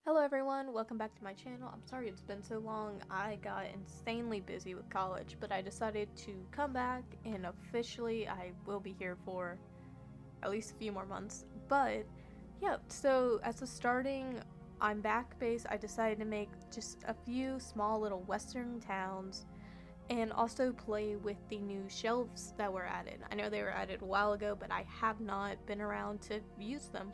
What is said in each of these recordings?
Hello everyone, welcome back to my channel. I'm sorry it's been so long. I got insanely busy with college, but I decided to come back and officially I will be here for at least a few more months. But yeah, so as a starting, I'm back base. I decided to make just a few small little western towns and also play with the new shelves that were added. I know they were added a while ago, but I have not been around to use them.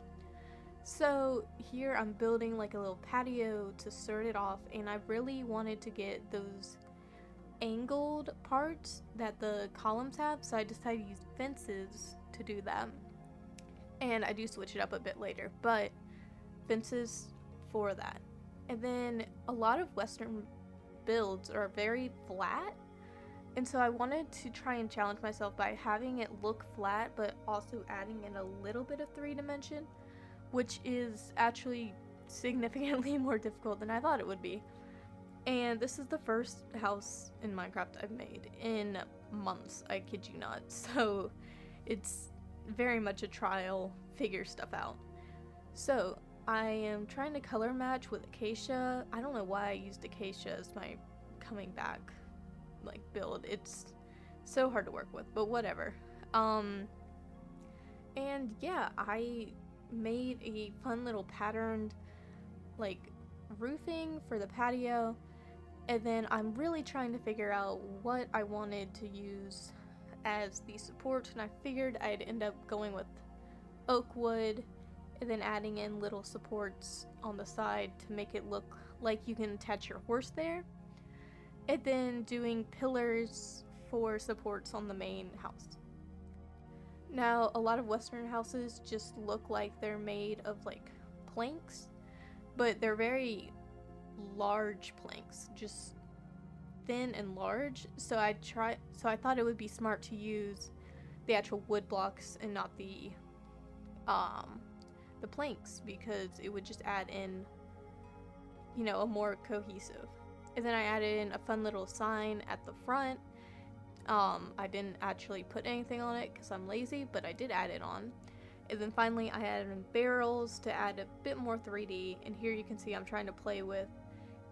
So here I'm building like a little patio to start it off, and I really wanted to get those angled parts that the columns have, so I decided to use fences to do that. And I do switch it up a bit later, but fences for that. And then a lot of Western builds are very flat, and so I wanted to try and challenge myself by having it look flat, but also adding in a little bit of 3 dimension, which is actually significantly more difficult than I thought it would be. And this is the first house in Minecraft I've made in months, I kid you not. So it's very much a trial, figure stuff out. So I am trying to color match with acacia. I don't know why I used acacia as my coming back like build. It's so hard to work with, but whatever. And yeah, I made a fun little patterned like roofing for the patio, and then I'm really trying to figure out what I wanted to use as the support, and I figured I'd end up going with oak wood and then adding in little supports on the side to make it look like you can attach your horse there, and then doing pillars for supports on the main house. Now, a lot of Western houses just look like they're made of like planks, but they're very large planks, just thin and large. So I thought it would be smart to use the actual wood blocks and not um the planks, because it would just add in, a more cohesive. And then I added in a fun little sign at the front. I didn't actually put anything on it because I'm lazy, but I did add it on. And then finally I added in barrels to add a bit more 3D, and here you can see I'm trying to play with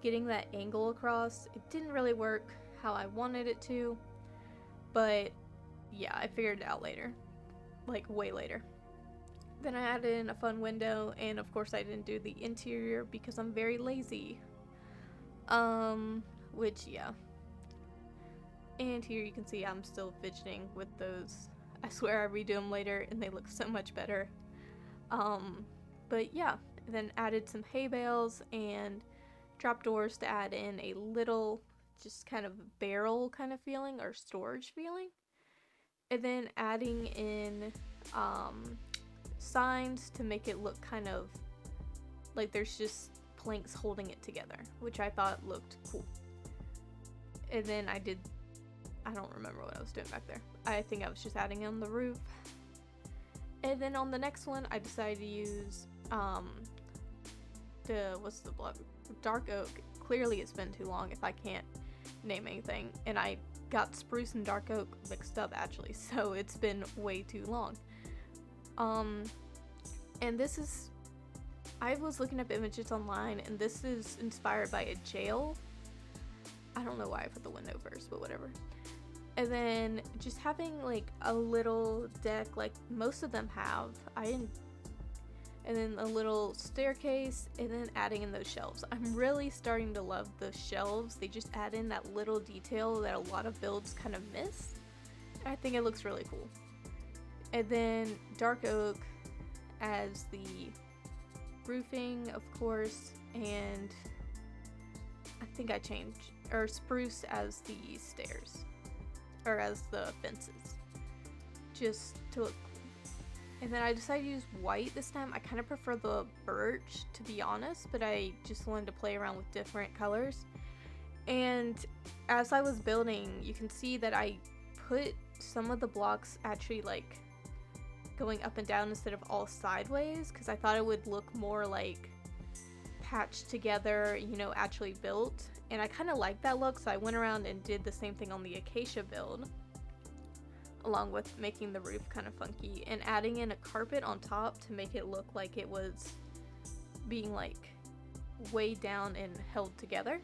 getting that angle across. It didn't really work how I wanted it to, but yeah, I figured it out later. Like, way later. Then I added in a fun window, and of course I didn't do the interior because I'm very lazy. Which, yeah. And here you can see I'm still fidgeting with those. I swear I redo them later and they look so much better. But yeah, then added some hay bales and trapdoors to add in a little just kind of barrel kind of feeling or storage feeling. And then adding in signs to make it look kind of like there's just planks holding it together, which I thought looked cool. And then I don't remember what I was doing back there. I think I was just adding on the roof. And then on the next one, I decided to use what's the block? Dark oak. Clearly it's been too long if I can't name anything. And I got spruce and dark oak mixed up actually, so it's been way too long. And this is, I was looking up images online, and this is inspired by a jail. I don't know why I put the window first, but whatever. And then just having like a little deck like most of them have. And then a little staircase, and then adding in those shelves. I'm really starting to love the shelves. They just add in that little detail that a lot of builds kind of miss. And I think it looks really cool. And then dark oak as the roofing, of course, and I think I changed, or spruce as the stairs, or as the fences, just to look cool. And then I decided to use white this time. I kind of prefer the birch, to be honest, but I just wanted to play around with different colors. And as I was building, you can see that I put some of the blocks actually like going up and down instead of all sideways, because I thought it would look more like patched together, actually built. And I kind of like that look, so I went around and did the same thing on the acacia build, along with making the roof kind of funky and adding in a carpet on top to make it look like it was being like weighed down and held together.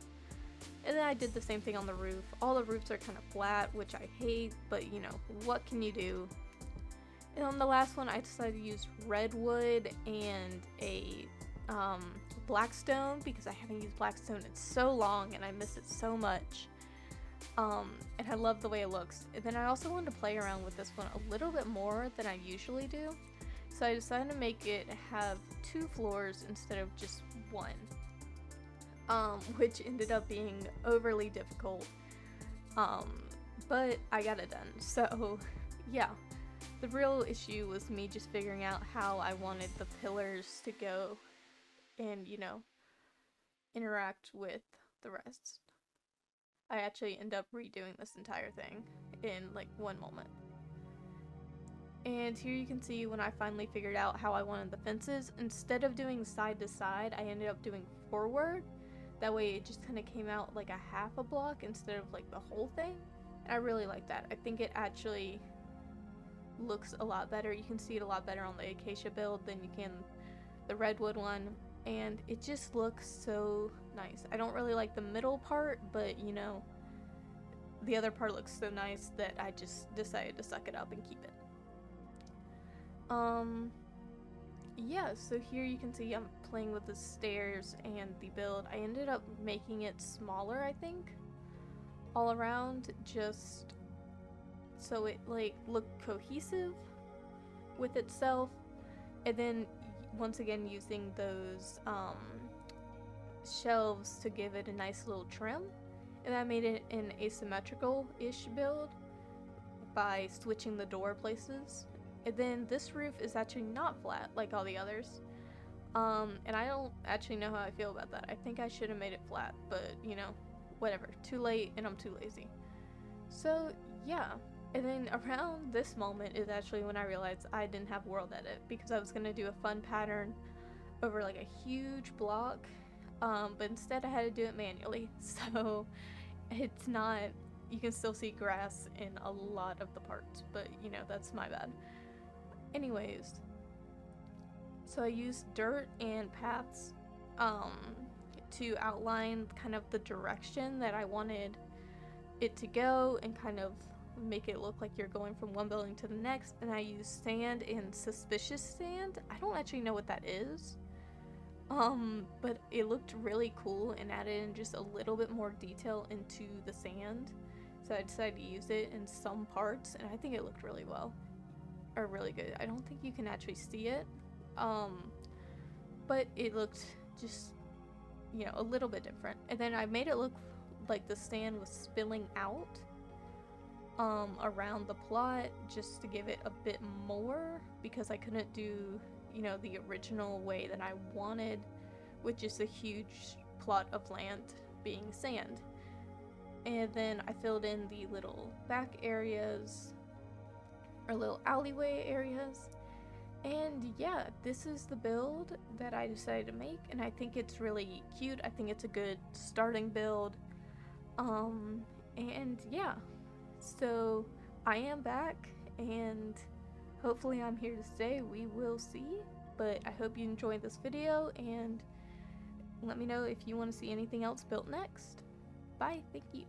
And then I did the same thing on the roof. All the roofs are kind of flat, which I hate, but you know, what can you do? And on the last one, I decided to use redwood and a blackstone, because I haven't used blackstone in so long and I miss it so much. And I love the way it looks. And then I also wanted to play around with this one a little bit more than I usually do. So I decided to make it have 2 floors instead of just 1. Which ended up being overly difficult. But I got it done. So yeah, the real issue was me just figuring out how I wanted the pillars to go and, you know, interact with the rest. I actually end up redoing this entire thing in like 1 moment. And here you can see when I finally figured out how I wanted the fences. Instead of doing side to side, I ended up doing forward. That way it just kind of came out like a half a block instead of like the whole thing. And I really like that. I think it actually looks a lot better. You can see it a lot better on the acacia build than you can the redwood one. And it just looks so nice. I don't really like the middle part, but you know, the other part looks so nice that I just decided to suck it up and keep it. Yeah, so here you can see I'm playing with the stairs and the build. I ended up making it smaller, I think, all around, just so it like looked cohesive with itself. And then once again using those shelves to give it a nice little trim. And I made it an asymmetrical-ish build by switching the door places. And then this roof is actually not flat like all the others. And I don't actually know how I feel about that. I think I should have made it flat, but you know, whatever. Too late and I'm too lazy. So yeah. And then around this moment is actually when I realized I didn't have world edit, because I was gonna do a fun pattern over like a huge block. But instead I had to do it manually. So it's not, you can still see grass in a lot of the parts, but you know, that's my bad. Anyways, so I used dirt and paths to outline kind of the direction that I wanted it to go and kind of make it look like you're going from one building to the next. And I used sand and suspicious sand. I don't actually know what that is, but it looked really cool and added in just a little bit more detail into the sand. So I decided to use it in some parts, and I think it looked really well. Are really good. I don't think you can actually see it, but it looked just, you know, a little bit different. And then I made it look like the sand was spilling out around the plot, just to give it a bit more, because I couldn't do, you know, the original way that I wanted, which is a huge plot of land being sand. And then I filled in the little back areas, or little alleyway areas. And yeah, this is the build that I decided to make, and I think it's really cute. I think it's a good starting build. And yeah, so I am back, and hopefully I'm here to stay. We will see, but I hope you enjoyed this video, and let me know if you want to see anything else built next. Bye, thank you.